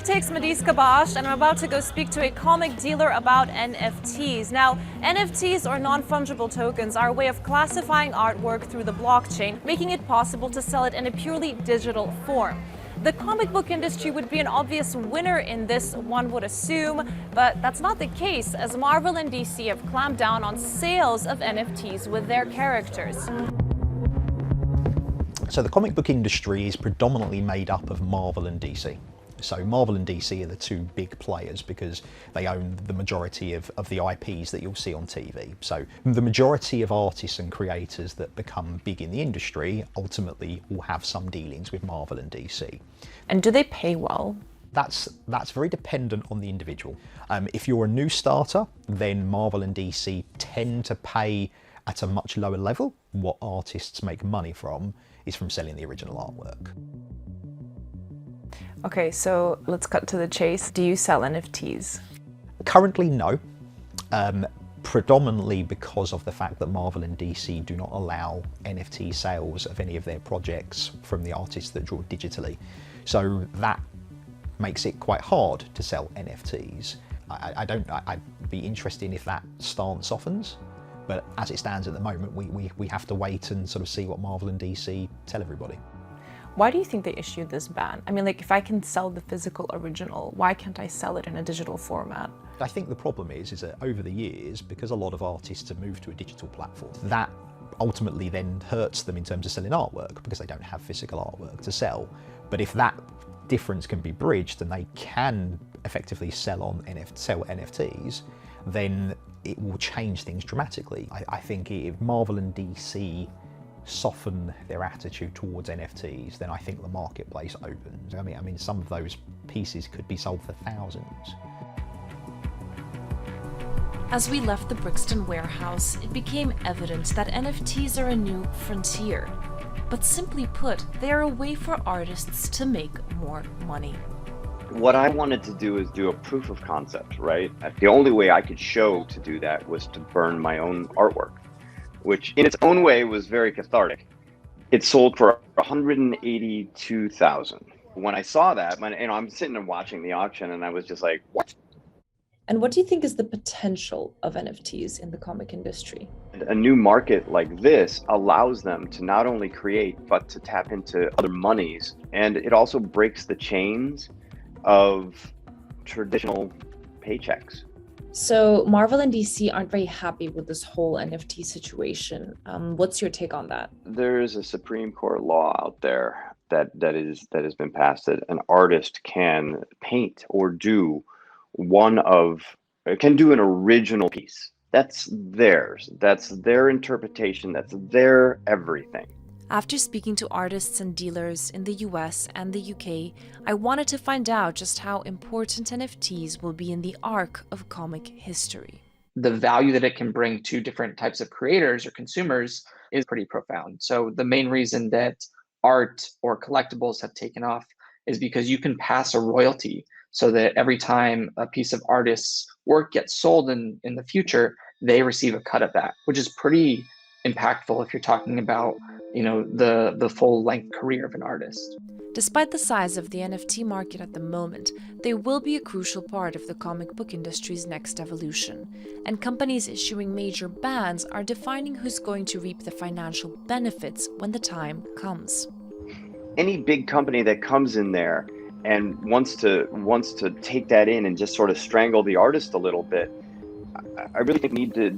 pick takes Madis Kabash, and I'm about to go speak to a comic dealer about NFTs. Now, NFTs, or non-fungible tokens, are a way of classifying artwork through the blockchain, making it possible to sell it in a purely digital form. The comic book industry would be an obvious winner in this, one would assume, but that's not the case, as Marvel and DC have clamped down on sales of NFTs with their characters. So the comic book industry is predominantly made up of Marvel and DC. So Marvel and DC are the two big players because they own the majority of the IPs that you'll see on TV. So the majority of artists and creators that become big in the industry ultimately will have some dealings with Marvel and DC. And do they pay well? That's very dependent on the individual. If you're a new starter, then Marvel and DC tend to pay at a much lower level. What artists make money from is from selling the original artwork. Okay, so let's cut to the chase. Do you sell NFTs? Currently, no. Predominantly because of the fact that Marvel and DC do not allow NFT sales of any of their projects from the artists that draw digitally. So that makes it quite hard to sell NFTs. I'd be interested if that stance softens, but as it stands at the moment, we have to wait and sort of see what Marvel and DC tell everybody. Why do you think they issued this ban? I mean, like, if I can sell the physical original, why can't I sell it in a digital format? I think the problem is that over the years, because a lot of artists have moved to a digital platform, that ultimately then hurts them in terms of selling artwork because they don't have physical artwork to sell. But if that difference can be bridged and they can effectively sell NFTs, then it will change things dramatically. I think if Marvel and DC soften their attitude towards NFTs, then I think the marketplace opens. I mean, some of those pieces could be sold for thousands. As we left the Brixton warehouse, it became evident that NFTs are a new frontier. But simply put, they are a way for artists to make more money. What I wanted to do is do a proof of concept, right? The only way I could show to do that was to burn my own artwork, which in its own way was very cathartic. It sold for $182,000. When I saw that, I'm sitting and watching the auction and I was just like, what? And what do you think is the potential of NFTs in the comic industry? A new market like this allows them to not only create, but to tap into other monies. And it also breaks the chains of traditional paychecks. So Marvel and DC aren't very happy with this whole NFT situation. What's your take on that? There is a Supreme Court law out there that has been passed that an artist can paint or do can do an original piece. That's theirs. That's their interpretation. That's their everything. After speaking to artists and dealers in the US and the UK, I wanted to find out just how important NFTs will be in the arc of comic history. The value that it can bring to different types of creators or consumers is pretty profound. So the main reason that art or collectibles have taken off is because you can pass a royalty so that every time a piece of artist's work gets sold in the future, they receive a cut of that, which is pretty impactful if you're talking about, the full length career of an artist. Despite the size of the NFT market at the moment, they will be a crucial part of the comic book industry's next evolution, and companies issuing major bans are defining who's going to reap the financial benefits when the time comes. Any big company that comes in there and wants to take that in and just sort of strangle the artist a little bit, I really think need to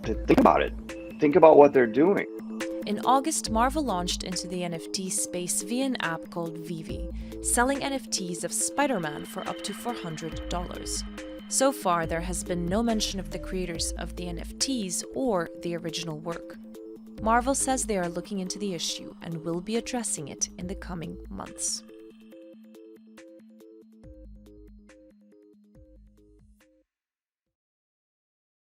think about it. Think about what they're doing. In August, Marvel launched into the NFT space via an app called Vivi, selling NFTs of Spider-Man for up to $400. So far, there has been no mention of the creators of the NFTs or the original work. Marvel says they are looking into the issue and will be addressing it in the coming months.